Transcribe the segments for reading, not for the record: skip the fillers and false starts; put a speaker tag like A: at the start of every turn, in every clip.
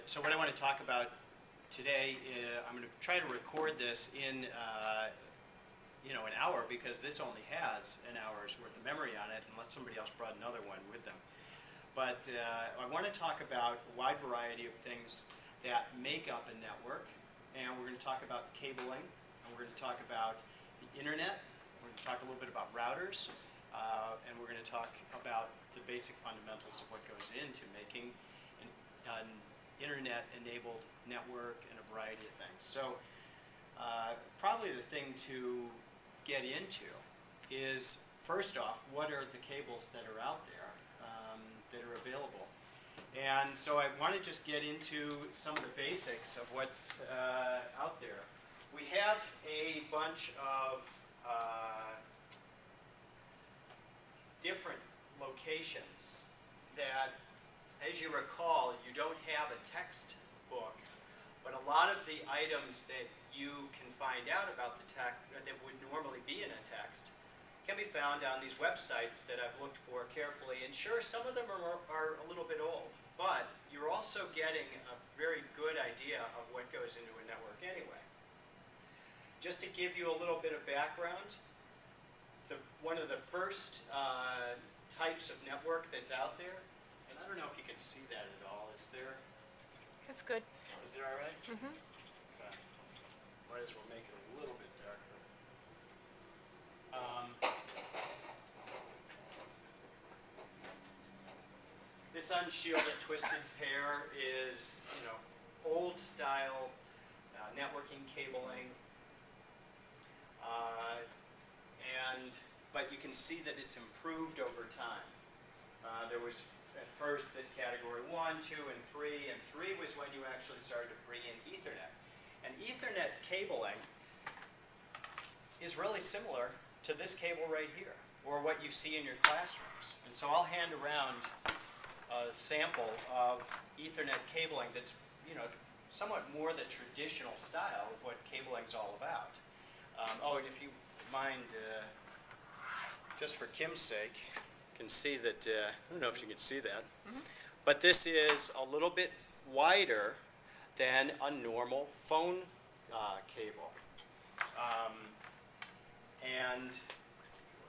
A: So what I want to talk about today is I'm going to try to record this in an hour, because this only has an hour's worth of memory on it, unless somebody else brought another one with them. But I want to talk about a wide variety of things that make up a network, and we're going to talk about cabling, and we're going to talk about the internet, we're going to talk a little bit about routers, and we're going to talk about the basic fundamentals of what goes into making an internet-enabled network and a variety of things. So probably the thing to get into is, first off, what are the cables that are out there that are available? And so I want to just get into some of the basics of what's out there. We have a bunch of different locations that, as you recall, you don't have a textbook, but a lot of the items that you can find out about the text that would normally be in a text can be found on these websites that I've looked for carefully. And sure, some of them are a little bit old, but you're also getting a very good idea of what goes into a network anyway. Just to give you a little bit of background, one of the first types of network that's out there, and I don't know if you can see that at all, is there?
B: That's good.
A: Is it all right?
B: Mm-hmm.
A: Okay. Might as well make it a little bit darker. This unshielded twisted pair is, old style networking cabling, but you can see that it's improved over time. There was at first this category 1, 2, and 3, and 3 was when you actually started to bring in Ethernet. And Ethernet cabling is really similar to this cable right here, or what you see in your classrooms. And so I'll hand around a sample of Ethernet cabling that's, somewhat more the traditional style of what cabling's all about. And if you mind, just for Kim's sake, you can see that, I don't know if you can see that, but this is a little bit wider than a normal phone cable. And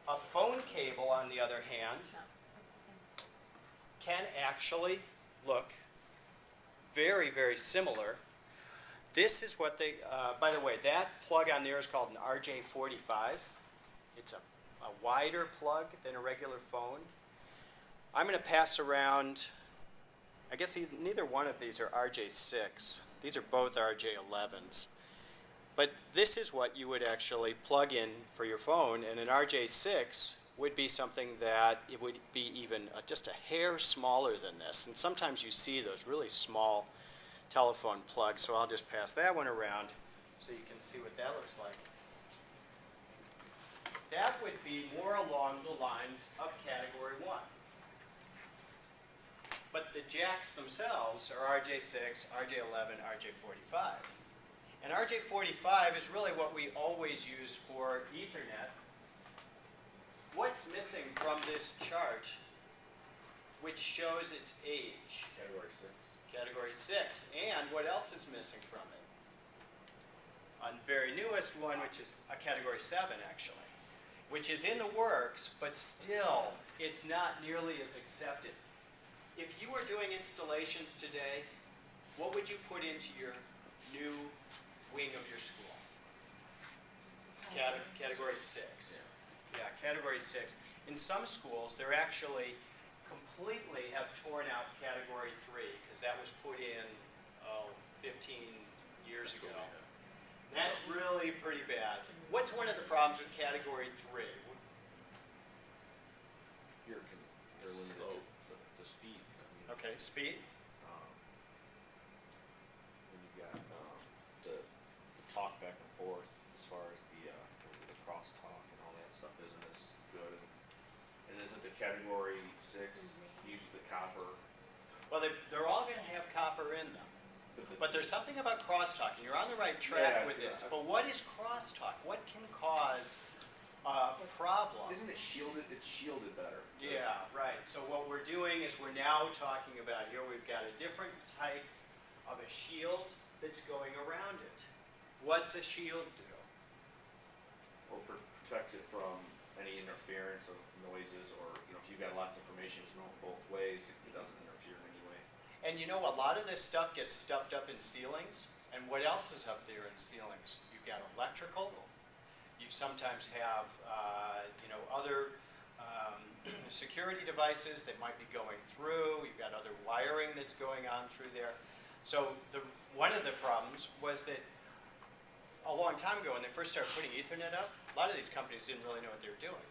A: a phone cable, on the other hand, can actually look very, very similar. This is what they, by the way, that plug on there is called an RJ45. It's a wider plug than a regular phone. I'm going to pass around, I guess neither one of these are RJ6. These are both RJ11s. But this is what you would actually plug in for your phone, and an RJ6 would be something that it would be even just a hair smaller than this. And sometimes you see those really small telephone plugs, so I'll just pass that one around so you can see what that looks like. That would be more along the lines of category 1. But the jacks themselves are RJ6, RJ11, RJ45. And RJ45 is really what we always use for Ethernet. What's missing from this chart, which shows its age?
C: Category 6.
A: Category 6. And what else is missing from it? On the very newest one, which is a category 7 actually, which is in the works, but still it's not nearly as accepted. If you were doing installations today, what would you put into your new wing of your school? Category 6. Yeah, category 6. In some schools, they're actually completely have torn out category 3, because that was put in 15 years ago. That's really pretty bad. What's one of the problems with category 3?
C: You're limited to the speed.
A: Okay, speed.
C: Then you've got the talk back and forth as far as the crosstalk and all that stuff isn't as good. And isn't the category 6 uses the copper?
A: Well, they're all going to have copper in them. But there's something about crosstalk, and you're on the right track with this. But what is crosstalk? What can cause a problem?
C: Isn't it shielded? It's shielded better.
A: Yeah, right. So what we're doing is we're now talking about here, we've got a different type of a shield that's going around it. What's a shield do?
C: Or protects it from any interference of noises, or, you know, if you've got lots of information, you know, both ways, it doesn't interfere in any way.
A: And you know, a lot of this stuff gets stuffed up in ceilings. And what else is up there in ceilings? You've got electrical. You sometimes have, you know, other security devices that might be going through. You've got other wiring that's going on through there. So one of the problems was that a long time ago when they first started putting Ethernet up, a lot of these companies didn't really know what they were doing.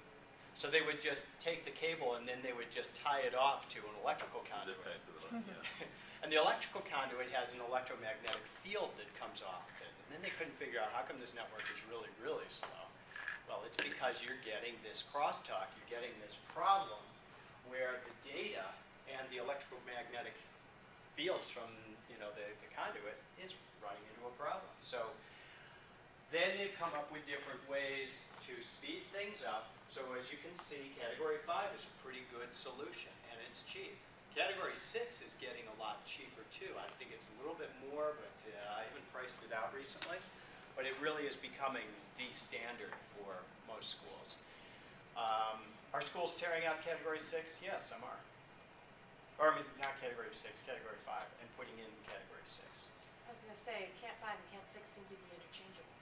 A: So they would just take the cable and then they would just tie it off to an electrical conduit.
B: Zip tie to the line, yeah.
A: And the electrical conduit has an electromagnetic field that comes off it. And then they couldn't figure out how come this network is really, really slow. Well, it's because you're getting this crosstalk. You're getting this problem where the data and the electromagnetic fields from, you know, the conduit is running into a problem. So then they've come up with different ways to speed things up. So as you can see, Category 5 is a pretty good solution, and it's cheap. Category 6 is getting a lot cheaper too. I think it's a little bit more, but I haven't priced it out recently. But it really is becoming the standard for most schools. Are schools tearing out Category 6? Yes, some are. Or I mean, not Category 6, Category 5, and putting in Category 6.
D: I was going to say, Cat 5 and Cat 6 seem to be interchangeable,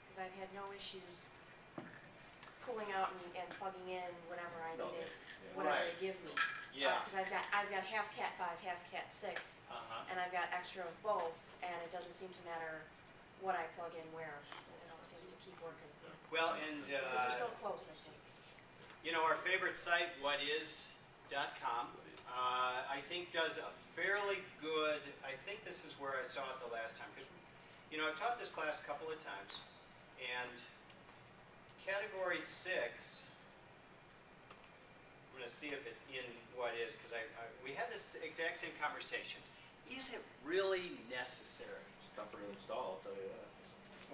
D: because I've had no issues pulling out and plugging in whenever I
C: No,
D: need it,
C: yeah.
D: whatever
A: Right.
D: they give me.
A: Yeah.
D: Because I've got half Cat 5, half Cat 6, and I've got extra of both, and it doesn't seem to matter what I plug in where. It all seems to keep working.
A: Well, and
D: Because they're so close, I think.
A: you know, our favorite site, whatis.com, I think does a fairly good, I think this is where I saw it the last time, because, you know, I've taught this class a couple of times, and Category 6, I'm going to see if it's in what is, because we had this exact same conversation. Is it really necessary?
C: It's tougher to install, I'll tell you that.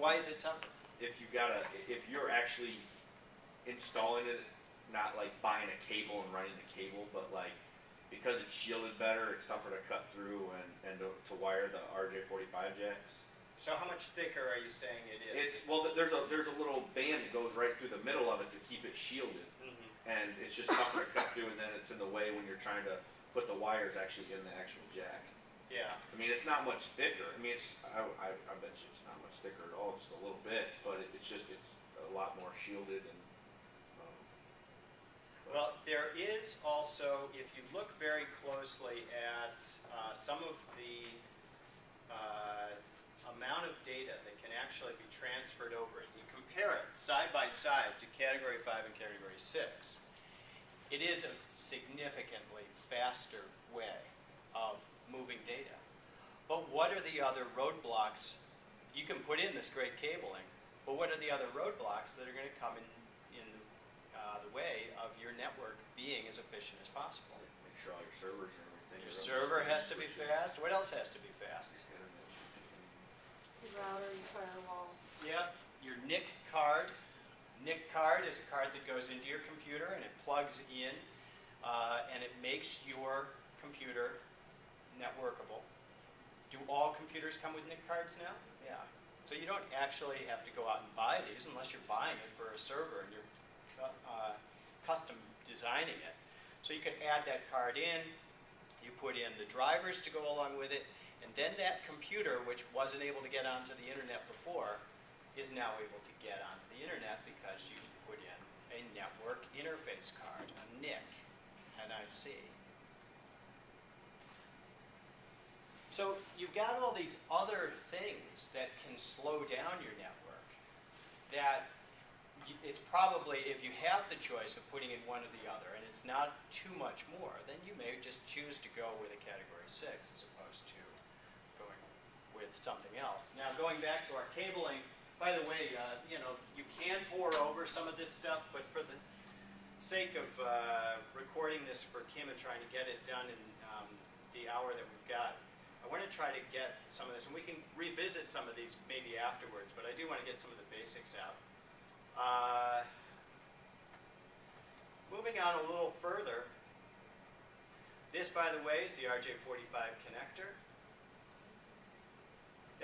A: Why is it tougher?
C: If you're actually installing it, not like buying a cable and running the cable, but like, because it's shielded better, it's tougher to cut through and to wire the RJ45 jacks.
A: So how much thicker are you saying it is?
C: Well, there's a little band that goes right through the middle of it to keep it shielded, and it's just tougher to cut through, and then it's in the way when you're trying to put the wires actually in the actual jack.
A: Yeah.
C: I mean, it's not much thicker. I mean, I bet you it's not much thicker at all, just a little bit, but it's a lot more shielded and.
A: Well, there is also, if you look very closely at some of the amount of data that can actually be transferred over, and you compare it side by side to Category 5 and Category 6, it is a significantly faster way of moving data. But what are the other roadblocks? You can put in this great cabling, but what are the other roadblocks that are going to come in the way of your network being as efficient as possible?
C: Make sure all your servers and everything.
A: Your server has to be fast. What else has to be fast?
D: Your router, your firewall.
A: Yep, your NIC card. NIC card is a card that goes into your computer and it plugs in and it makes your computer networkable. Do all computers come with NIC cards now? Yeah. So you don't actually have to go out and buy these unless you're buying it for a server and you're custom designing it. So you can add that card in, you put in the drivers to go along with it, and then that computer, which wasn't able to get onto the internet before, is now able to get onto the internet because you've put in a network interface card, a NIC, NIC. So you've got all these other things that can slow down your network that it's probably, if you have the choice of putting in one or the other, and it's not too much more, then you may just choose to go with a Category 6 as opposed to going with something else. Now, going back to our cabling, by the way, you know, you can pour over some of this stuff, but for the sake of recording this for Kim and trying to get it done in the hour that we've got, I want to try to get some of this, and we can revisit some of these maybe afterwards, but I do want to get some of the basics out. Moving on a little further, this, by the way, is the RJ45 connector.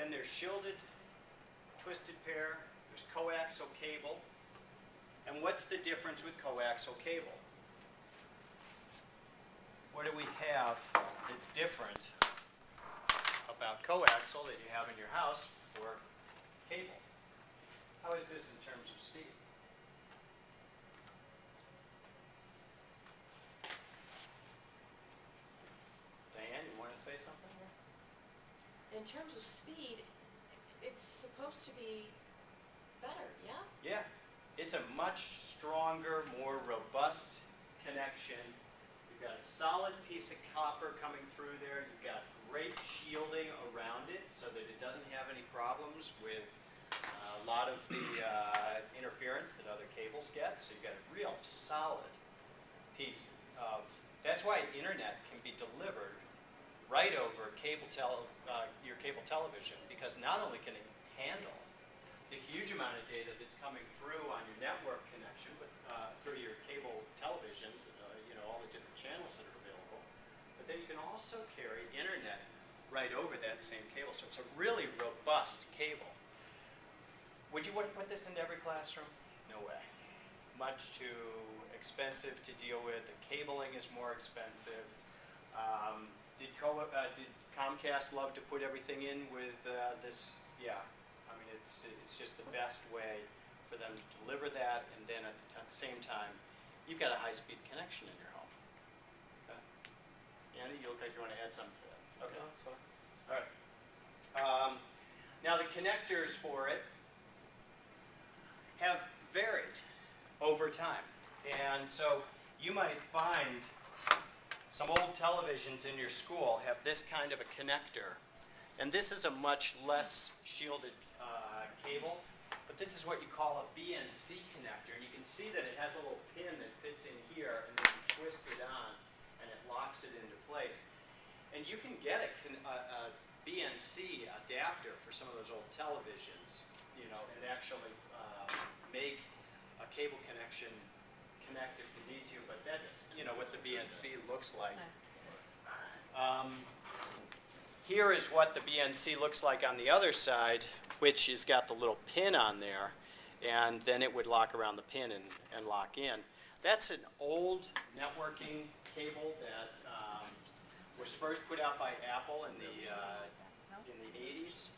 A: Then there's shielded, twisted pair, there's coaxial cable. And what's the difference with coaxial cable? What do we have that's different about coaxial that you have in your house for cable? How is this in terms of speed? Diane, you want to say something here?
D: In terms of speed, it's supposed to be better, yeah?
A: Yeah, it's a much stronger, more robust connection. You've got a solid piece of copper coming through there. You've got great shielding around it so that it doesn't have any problems with a lot of the interference that other cables get. So you've got a real solid piece of, that's why internet can be delivered right over your cable television, because not only can it handle the huge amount of data that's coming through on your network connection, but through your cable televisions, all the different channels that are available, but then you can also carry internet right over that same cable. So it's a really robust cable. Would you want to put this into every classroom? No way. Much too expensive to deal with. The cabling is more expensive. Did Comcast love to put everything in with this? Yeah. I mean, it's just the best way for them to deliver that, and then at the same time, you've got a high-speed connection in your home. Okay. Andy, you look like you want to add something to that. Okay.
C: No, it's fine.
A: All right. Now the connectors for it have varied over time. And so you might find some old televisions in your school have this kind of a connector. And this is a much less shielded cable, but this is what you call a BNC connector. And you can see that it has a little pin that fits in here, and then you twist it on, and it locks it into place. And you can get a BNC adapter for some of those old televisions, and actually make a cable connection connect if you need to, but that's, what the BNC looks like. Here is what the BNC looks like on the other side, which has got the little pin on there, and then it would lock around the pin and lock in. That's an old networking cable that was first put out by Apple in the 80s.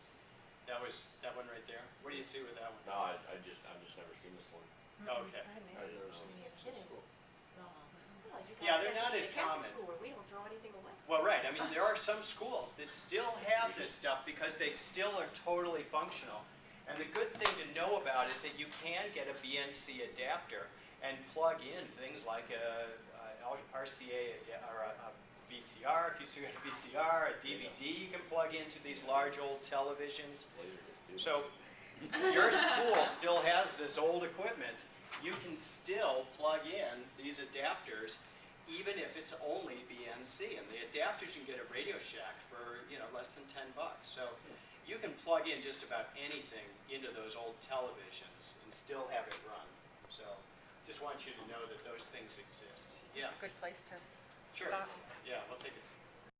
A: That was that one right there. What do you see with that one?
C: No, I've just never seen this one.
A: Okay.
C: I've never seen
D: You're
C: this.
D: kidding.
C: Cool.
D: Well, you
A: Yeah,
D: guys
A: they're
D: have
A: not
D: to be
A: as
D: a Catholic
A: common.
D: school where we don't throw anything away.
A: Well, right. I mean, there are some schools that still have this stuff because they still are totally functional. And the good thing to know about is that you can get a BNC adapter and plug in things like a RCA or a VCR. If you see a VCR, a DVD you can plug into these large old televisions. So your school still has this old equipment. You can still plug in these adapters even if it's only BNC. And the adapters you can get at Radio Shack for less than $10. So you can plug in just about anything into those old televisions and still have it run. So just want you to know that those things exist.
B: Is this a good place to
A: Sure.
B: stop?
A: Yeah, we'll take it.